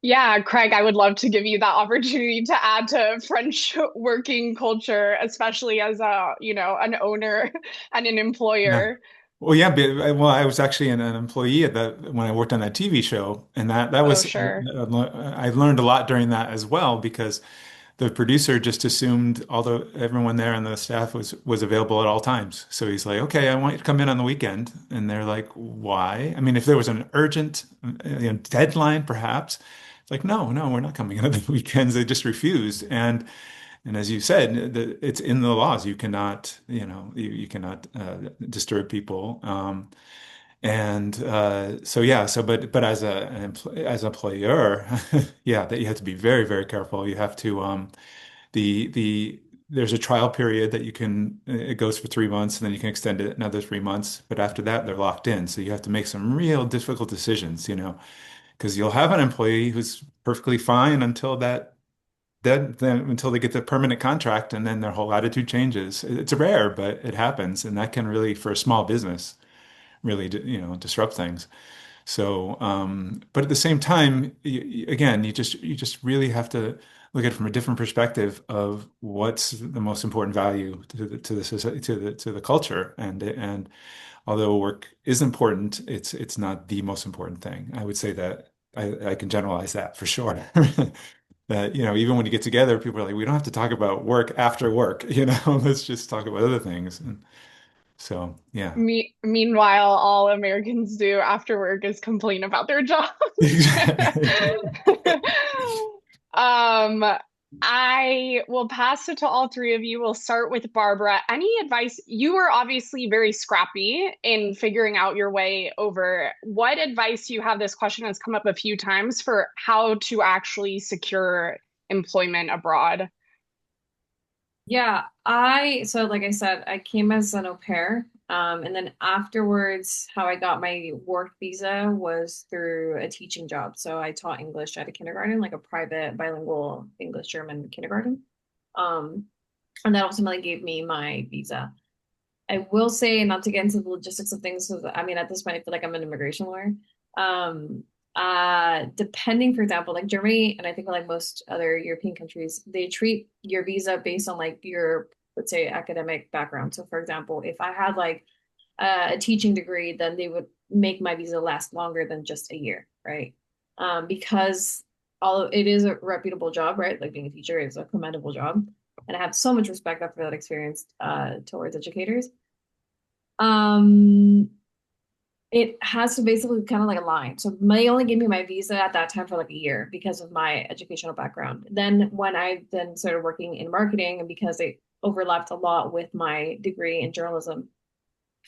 Yeah, Craig, I would love to give you that opportunity to add to French working culture, especially as an owner and an
Yeah.
employer.
Well, yeah, but, well, I was actually an employee at that when I worked on that TV show, and that
Oh,
was
sure.
I learned a lot during that as well because the producer just assumed although everyone there on the staff was available at all times. So he's like, "Okay, I want you to come in on the weekend," and they're like, "Why?" I mean, if there was an urgent deadline, perhaps it's like, "No, no, we're not coming in on the weekends." They just refused, and as you said, it's in the laws. You cannot, you cannot disturb people. And so yeah, but as as an employer, yeah, that you have to be very, very careful. You have to there's a trial period that you can it goes for 3 months and then you can extend it another 3 months. But after that, they're locked in. So you have to make some real difficult decisions, because you'll have an employee who's perfectly fine until that then until they get the permanent contract, and then their whole attitude changes. It's rare, but it happens, and that can really, for a small business, really, disrupt things. So, but at the same time, again, you just really have to look at it from a different perspective of what's the most important value to the society, to the culture, and although work is important, it's not the most important thing. I would say that I can generalize that for sure. That, even when you get together, people are like, we don't have to talk about work after work, let's just talk about other things. And so, yeah.
Meanwhile, all Americans do after work is complain about their jobs.
Exactly.
Um, I will pass it to all three of you. We'll start with Barbara. Any advice? You were obviously very scrappy in figuring out your way over. What advice do you have? This question has come up a few times for how to actually secure employment abroad.
Yeah, so like I said, I came as an au pair. And then afterwards, how I got my work visa was through a teaching job. So I taught English at a kindergarten, like a private bilingual English German kindergarten. Um, and that ultimately gave me my visa. I will say, not to get into the logistics of things, because I mean, at this point, I feel like I'm an immigration lawyer. Um, Depending, for example, like Germany, and I think like most other European countries, they treat your visa based on like your, let's say, academic background. So, for example, if I had like a teaching degree, then they would make my visa last longer than just a year, right? Because it is a reputable job, right? Like being a teacher is a commendable job, and I have so much respect for that experience towards educators. Um, it has to basically kind of like align. So they only gave me my visa at that time for like a year because of my educational background. Then when I then started working in marketing, and because it overlapped a lot with my degree in journalism,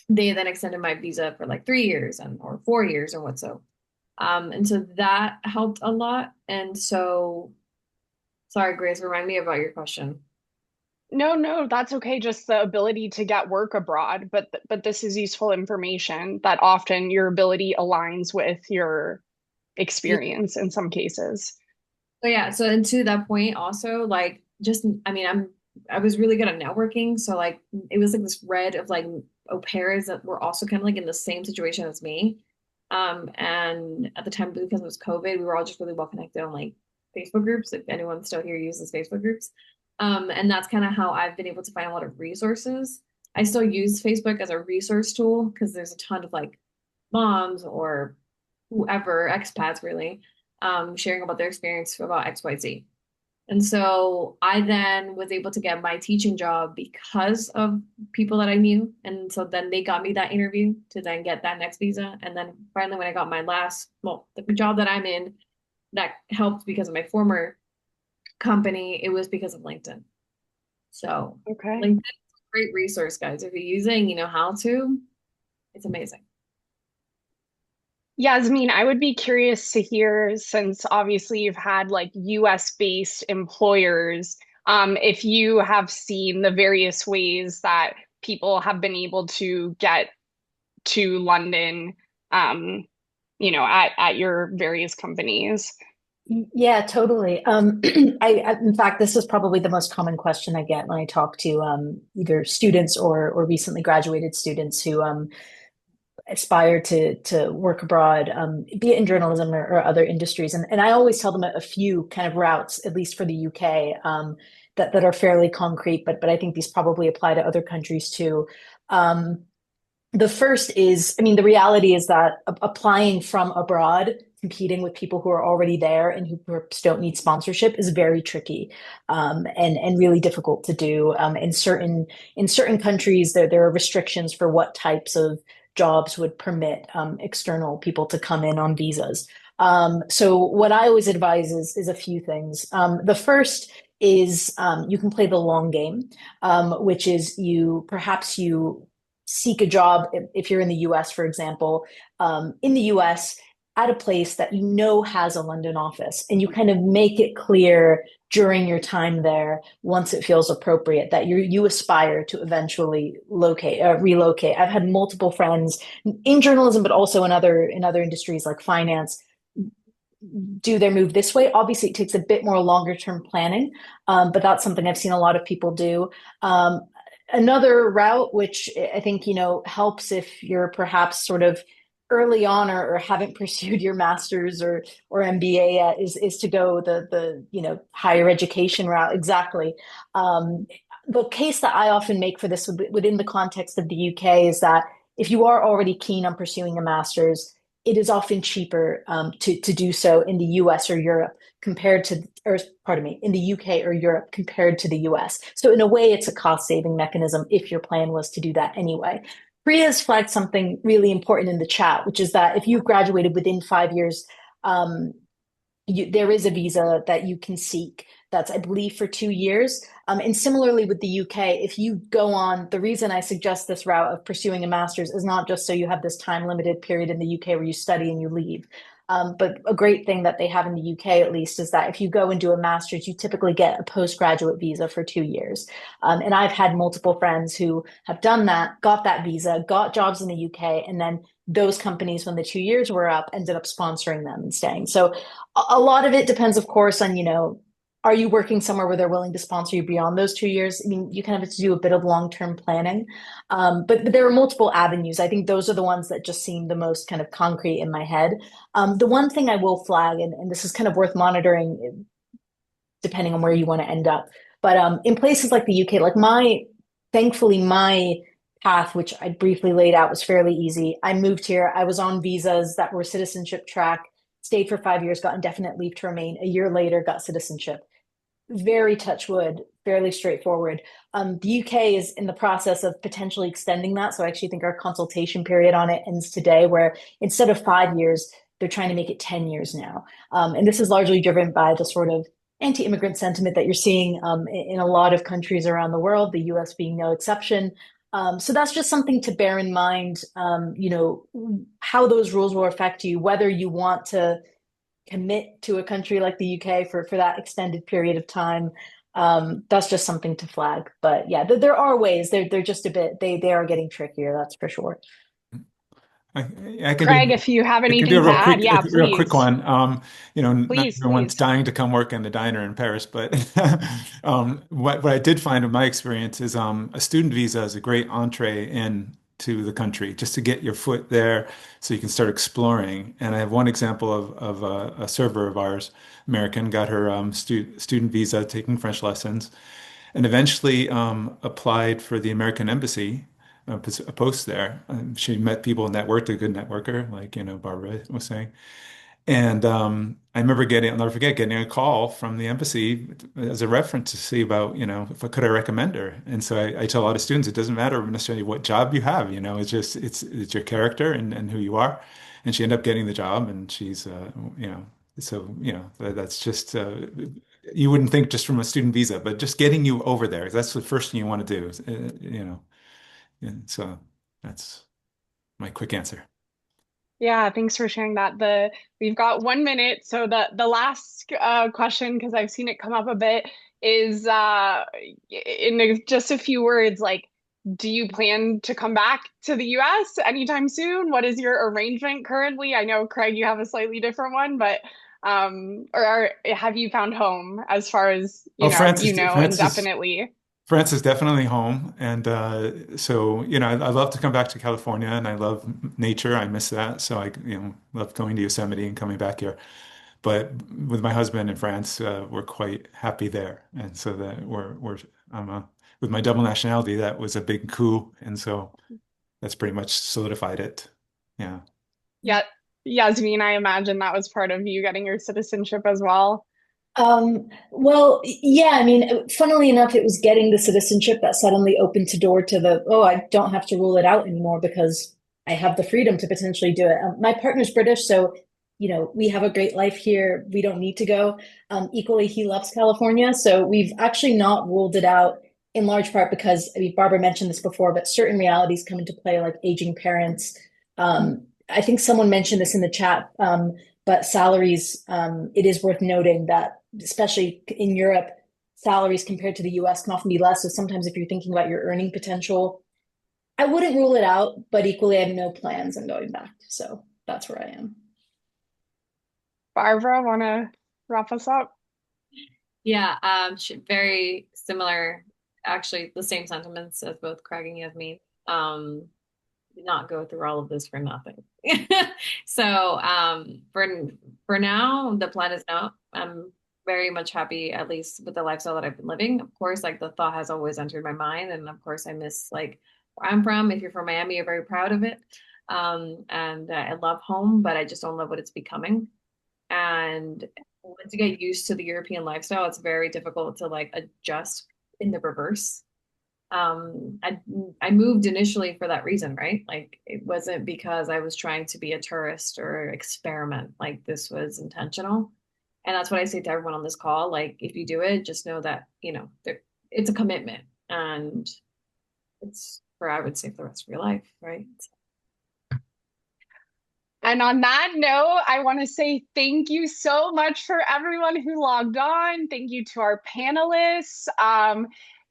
they then extended my visa for like 3 years or 4 years or what so. And so that helped a lot. And so, sorry, Grace, remind me about your question.
No, no, that's okay. Just the ability to get work abroad, but this is useful information that often your ability aligns with your
Yeah.
experience in some cases.
So yeah, so and to that point also, like just I mean, I was really good at networking. So like it was like this red of like au pairs that were also kind of like in the same situation as me. And at the time, because it was COVID, we were all just really well connected on like Facebook groups. If anyone still here uses Facebook groups. And that's kind of how I've been able to find a lot of resources. I still use Facebook as a resource tool because there's a ton of like moms or whoever, expats really, sharing about their experience about XYZ. And so I then was able to get my teaching job because of people that I knew. And so then they got me that interview to then get that next visa. And then finally, when I got my the job that I'm in, that helped because of my former company, it was because of LinkedIn. So
Okay.
LinkedIn is a great resource, guys. If you're using, how to, it's amazing.
Yasmin, I would be curious to hear, since obviously you've had like US based employers, if you have seen the various ways that people have been able to get to London, at your various companies.
Yeah, totally. In fact, this is probably the most common question I get when I talk to either students or recently graduated students who aspire to work abroad, be it in journalism or other industries. And I always tell them a few kind of routes, at least for the UK, that are fairly concrete, but I think these probably apply to other countries too. The first is, I mean, the reality is that applying from abroad, competing with people who are already there and who perhaps don't need sponsorship is very tricky, and really difficult to do. In certain countries, there are restrictions for what types of jobs would permit external people to come in on visas. So what I always advise is a few things. The first is you can play the long game, which is you seek a job if you're in the US, for example, in the US at a place that you know has a London office, and you kind of make it clear during your time there, once it feels appropriate, that you aspire to eventually relocate. I've had multiple friends in journalism, but also in other industries like finance, do their move this way. Obviously, it takes a bit more longer term planning, but that's something I've seen a lot of people do. Another route, which I think, helps if you're perhaps sort of early on or haven't pursued your master's or MBA yet, is to go the higher education route. Exactly. The case that I often make for this within the context of the UK is that if you are already keen on pursuing a master's, it is often cheaper to do so in the US or Europe compared to, or pardon me, in the UK or Europe compared to the US. So in a way, it's a cost saving mechanism if your plan was to do that anyway. Priya has flagged something really important in the chat, which is that if you've graduated within 5 years, there is a visa that you can seek that's, I believe, for 2 years. And similarly with the UK, if you go on, the reason I suggest this route of pursuing a master's is not just so you have this time limited period in the UK where you study and you leave. But a great thing that they have in the UK, at least, is that if you go and do a master's, you typically get a postgraduate visa for 2 years. And I've had multiple friends who have done that, got that visa, got jobs in the UK, and then those companies, when the 2 years were up, ended up sponsoring them and staying. So a lot of it depends, of course, on, are you working somewhere where they're willing to sponsor you beyond those 2 years? I mean, you kind of have to do a bit of long-term planning. But there are multiple avenues. I think those are the ones that just seem the most kind of concrete in my head. The one thing I will flag, and this is kind of worth monitoring depending on where you want to end up. But in places like the UK, thankfully, my path, which I briefly laid out, was fairly easy. I moved here. I was on visas that were citizenship track, stayed for 5 years, got indefinite leave to remain. A year later, got citizenship. Very touch wood, fairly straightforward. The UK is in the process of potentially extending that. So I actually think our consultation period on it ends today, where instead of 5 years, they're trying to make it 10 years now. And this is largely driven by the sort of anti-immigrant sentiment that you're seeing in a lot of countries around the world, the US being no exception. So that's just something to bear in mind, how those rules will affect you, whether you want to commit to a country like the UK for that extended period of time. That's just something to flag. But yeah, there are ways. They're just a bit, they are getting trickier, that's for sure.
I can
Craig,
do
if you have
I can do
anything to add, yeah,
a real quick
please.
one. Not
Please,
everyone's
please.
dying to come work in the diner in Paris, but what I did find in my experience is a student visa is a great entree in to the country just to get your foot there so you can start exploring. And I have one example of a server of ours, American, got her student visa taking French lessons and eventually applied for the American embassy a post there. She met people, networked, a good networker, like, Barbara was saying. And I remember I'll never forget getting a call from the embassy as a reference to see about, if I could I recommend her. And so I tell a lot of students, it doesn't matter necessarily what job you have, it's just, it's your character and who you are. And she ended up getting the job and she's, so, that's just, you wouldn't think just from a student visa, but just getting you over there. That's the first thing you want to do, And so that's my quick answer.
Yeah, thanks for sharing that. We've got 1 minute, so the last question, because I've seen it come up a bit, is just a few words, like, do you plan to come back to the US anytime soon? What is your arrangement currently? I know, Craig, you have a slightly different one, but or have you found home as far as
Oh, Francis
indefinitely?
France is definitely home. And so, I love to come back to California and I love nature. I miss that. So I, love going to Yosemite and coming back here. But with my husband in France, we're quite happy there. And so that with my double nationality, that was a big coup. And so that's pretty much solidified it. Yeah.
Yeah, Yasmin, I imagine that was part of you getting your citizenship as well.
Well, yeah, I mean, funnily enough, it was getting the citizenship that suddenly opened the door to I don't have to rule it out anymore because I have the freedom to potentially do it. My partner's British, so, we have a great life here. We don't need to go. Equally, he loves California. So we've actually not ruled it out in large part because, I mean, Barbara mentioned this before, but certain realities come into play, like aging parents. I think someone mentioned this in the chat, but salaries, it is worth noting that especially in Europe, salaries compared to the US can often be less. So sometimes if you're thinking about your earning potential, I wouldn't rule it out, but equally I have no plans on going back. So that's where I am.
Barbara, want to wrap us up?
Yeah, very similar, actually, the same sentiments as both Craig and Yasmin. Did not go through all of this for nothing. So, for now, the plan is no. I'm very much happy, at least with the lifestyle that I've been living. Of course, like the thought has always entered my mind, and of course, I miss like where I'm from. If you're from Miami, you're very proud of it. And I love home, but I just don't love what it's becoming. And once you get used to the European lifestyle, it's very difficult to like adjust in the reverse. I moved initially for that reason, right? Like it wasn't because I was trying to be a tourist or experiment. Like this was intentional. And that's what I say to everyone on this call. Like if you do it, just know that, it's a commitment and it's for, I would say, for the rest of your life, right?
And on that note, I want to say thank you so much for everyone who logged on. Thank you to our panelists.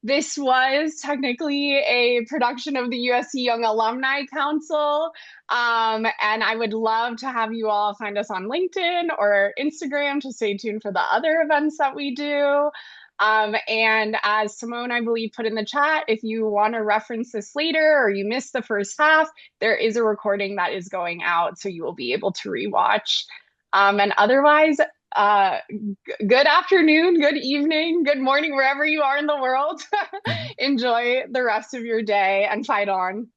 This was technically a production of the USC Young Alumni Council. And I would love to have you all find us on LinkedIn or Instagram to stay tuned for the other events that we do. And as Simone, I believe, put in the chat, if you want to reference this later or you missed the first half, there is a recording that is going out, so you will be able to rewatch. And otherwise, good afternoon, good evening, good morning, wherever you are in the world. Enjoy the rest of your day and fight on.